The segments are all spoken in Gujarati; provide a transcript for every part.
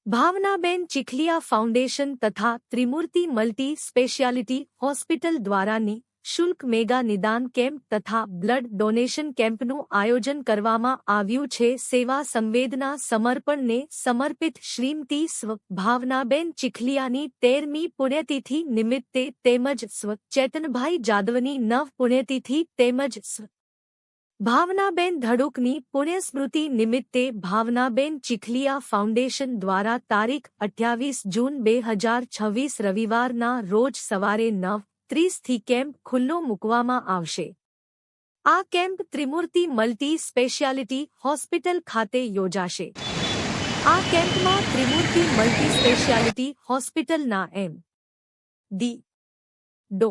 भावनाबेन चिखलिया फाउंडेशन तथा त्रिमूर्ति मल्टी स्पेशियालिटी हॉस्पिटल द्वारा निःશુल्क मेगा निदान केम्प तथा ब्लड डोनेशन केम्पનું આયોજન કરવામાં આવ્યું છે। સેવા સંવેદના સમર્પણને સમર્પિત શ્રીમતી સ્વ ભાવનાબેન ચીખલિયાની 13મી પુણ્યતિથિ નિમિત્તે તેમજ સ્વ ચેતનભાઈ જાદવની 9 પુણ્યતિથિ તેમજ સ્વ ભાવનાબેન ધડુકની પુણ્યસ્મૃતિ નિમિત્તે ભાવનાબેન ચીખલિયા ફાઉન્ડેશન દ્વારા તારીખ 28 જૂન 2026 રવિવારના રોજ સવારે 9:30થી કેમ્પ ખુલ્લો મૂકવામાં આવશે। આ camp Trimurti multi speciality hospital ખાતે યોજાશે। આ કેમ્પમાં ત્રિમૂર્તિ મલ્ટી સ્પેશિયાલિટી હોસ્પિટલના એમ.ડી. ડો.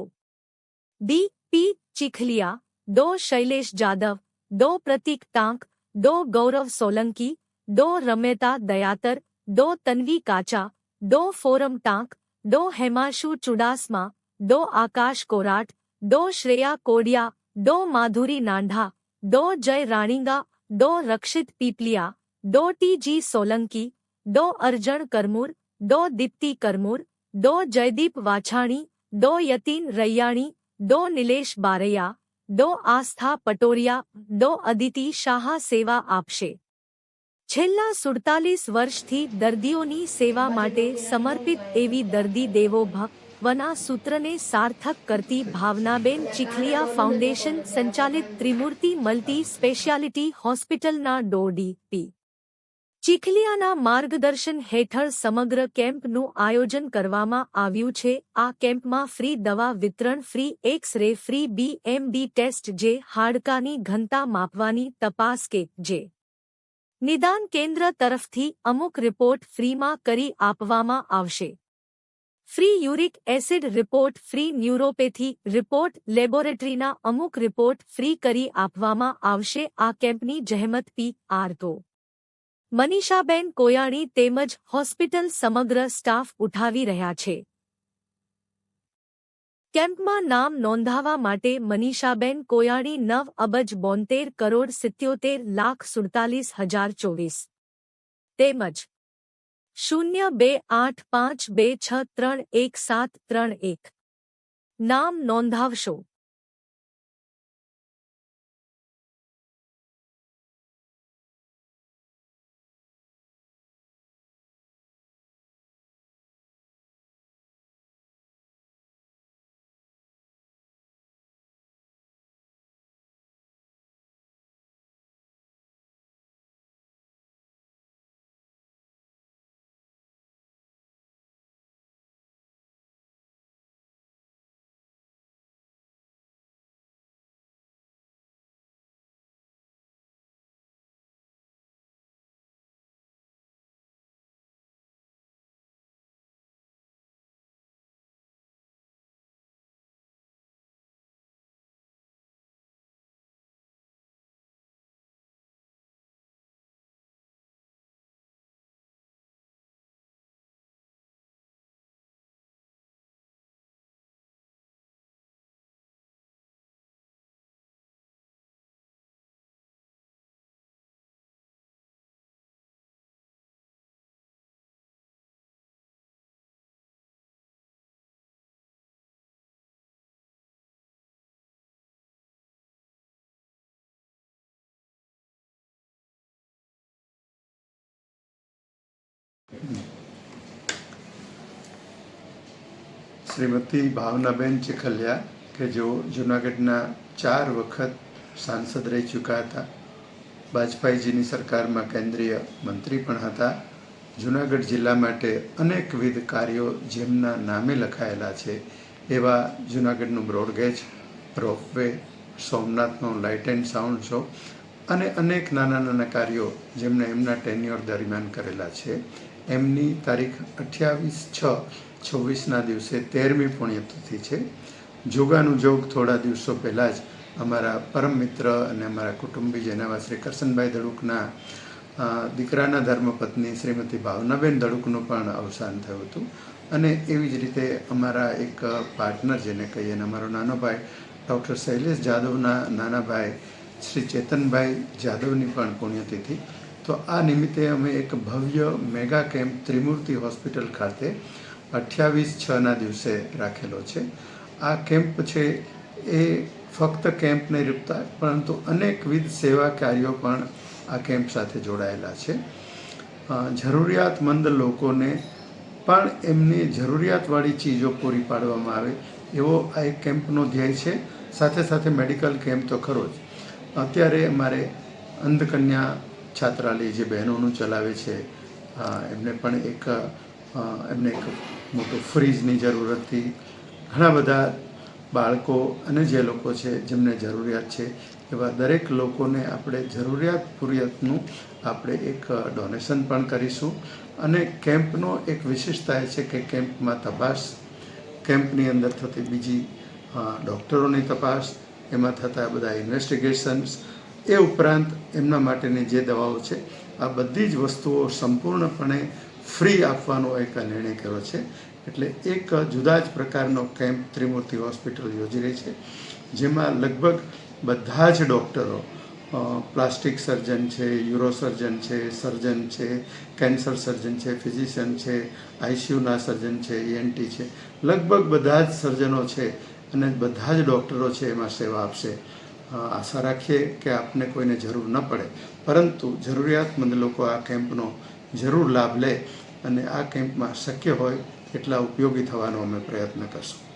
ડી.પી. ચીખલિયા, डो शैलेश जादव, डो प्रतीक टांक, डो गौरव सोलंकी, डो रम्यता दयातर, डो तन्वी काचा, dough forum tank, dough हेमाशु Chudasama, dough आकाश कोराट, डो श्रेया कोडिया, डो माधुरी नांढा, डो जय राणींगा, डो रक्षित Piplia, dough T.G.. Solanki, dough अर्जन करमूर, dough Deepti करमूर, dough Jaideep वाछाणी, dough Yatin रैयाणी, dough Nilesh Baraiya, dough आस्था पटोरिया, डो अदिति शाह सेवा आपशे। छेल्ला 47 वर्षथी दर्दीओनी सेवा माटे समर्पित एवी दर्दी देवो भवना सूत्रने सार्थक करती भावनाबेन चिखलिया फाउंडेशन संचालित त्रिमूर्ति मल्टी स्पेशियालिटी होस्पिटलना डो डी.पी. ચીખલિયાના માર્ગદર્શન હેઠળ સમગ્ર કેમ્પનું આયોજન કરવામાં આવ્યું છે। આ કેમ્પમાં ફ્રી દવા વિતરણ, free x-ray, free BMD test જે હાડકાની ઘનતા માપવાની તપાસ કે જે નિદાન કેન્દ્ર તરફથી અમુક રિપોર્ટ ફ્રીમાં કરી આપવામાં આવશે। Free uric acid report, free neuropathy report, લેબોરેટરીના અમુક રિપોર્ટ ફ્રી કરી આપવામાં આવશે। આ કેમ્પની જહેમત PR તો મનીષાબેન કોયાણી તેમજ હોસ્પિટલ સમગ્ર સ્ટાફ ઉઠાવી રહ્યા છે। કેમ્પમાં નામ નોંધાવા માટે મનીષાબેન કોયાણી 9,72,77,47,024 તેમજ 028526311731 નામ નોંધાવશો। શ્રીમતી ભાવનાબેન ચીખલિયા કે જેઓ જૂનાગઢના 4 વખત સાંસદ રહી ચૂક્યા હતા, વાજપેયીજીની સરકારમાં કેન્દ્રીય મંત્રી પણ હતા। જૂનાગઢ જિલ્લા માટે અનેકવિધ કાર્યો જેમના નામે લખાયેલા છે એવા જૂનાગઢનું બ્રોડગેજ, રોપવે, સોમનાથનો લાઇટ એન્ડ સાઉન્ડ શો અને અનેક નાના નાના કાર્યો જેમણે એમના ટેન્યોર દરમિયાન કરેલા છે। એમની તારીખ 28/6/26ના દિવસે 13મી પુણ્યતિથિ છે। જોગાનુજોગ થોડા દિવસો પહેલાં જ અમારા પરમ મિત્ર અને અમારા કુટુંબીજન એવા શ્રી કરશનભાઈ ધડુકના દીકરાના ધર્મપત્ની શ્રીમતી ભાવનાબેન ધડુકનું પણ અવસાન થયું હતું અને એવી જ રીતે અમારા એક પાર્ટનર જેને કહીએ ને અમારો નાનો ભાઈ ડૉક્ટર શૈલેષ જાદવના નાના ભાઈ શ્રી ચેતનભાઈ જાદવની પણ પુણ્યતિથિ। તો આ નિમિત્તે અમે એક ભવ્ય મેગા કેમ્પ ત્રિમૂર્તિ હોસ્પિટલ ખાતે 28/6ના દિવસે રાખેલો છે. આ કેમ્પ છે એ ફક્ત કેમ્પ નહીં રૂપતા, પરંતુ અનેકવિધ સેવા કાર્યો પણ આ કેમ્પ સાથે જોડાયેલા છે. જરૂરિયાતમંદ લોકોને પણ એમની જરૂરિયાતવાળી ચીજો પૂરી પાડવામાં આવે એવો આ એક કેમ્પનો ધ્યેય છે. સાથે સાથે મેડિકલ કેમ્પ તો ખરો જ. અત્યારે અમારે અંધકન્યા છાત્રાલય જે બહેનોનું ચલાવે છે, એમને પણ એમને એક મોટું ફ્રીજની જરૂર હતી. ઘણા બધા બાળકો અને જે લોકો છે જેમને જરૂરિયાત છે એવા દરેક લોકોને આપણે જરૂરિયાત પૂર્વકનું આપણે એક ડોનેશન પણ કરીશું. અને કેમ્પનો એક વિશેષતા એ છે કે કેમ્પમાં તપાસ, કેમ્પની અંદર થતી બીજી ડૉક્ટરોની તપાસ, એમાં થતા બધા ઇન્વેસ્ટિગેશન્સ, એ ઉપરાંત એમના માટેની જે દવાઓ છે આ બધી જ વસ્તુઓ સંપૂર્ણપણે ફ્રી આપવાનો એક નિર્ણય કર્યો છે. એટલે એક જુદા જ પ્રકારનો કેમ્પ ત્રિમૂર્તિ હોસ્પિટલ યોજી રહી છે, જેમાં લગભગ બધા જ ડૉક્ટરો, પ્લાસ્ટિક સર્જન છે, યુરોસર્જન છે, સર્જન છે, કેન્સર સર્જન છે, ફિઝિશિયન છે, આઈસીયુના સર્જન છે, ENT છે, લગભગ બધા જ સર્જનો છે અને બધા જ ડૉક્ટરો છે એમાં સેવા આપશે. આશા રાખીએ કે આપને કોઈને જરૂર ન પડે, પરંતુ જરૂરિયાતમંદ લોકો આ કેમ્પનો જરૂર લાભ લે અને આ કેમ્પમાં શક્ય હોય એટલા ઉપયોગી થવાનો અમે પ્રયત્ન કરશું.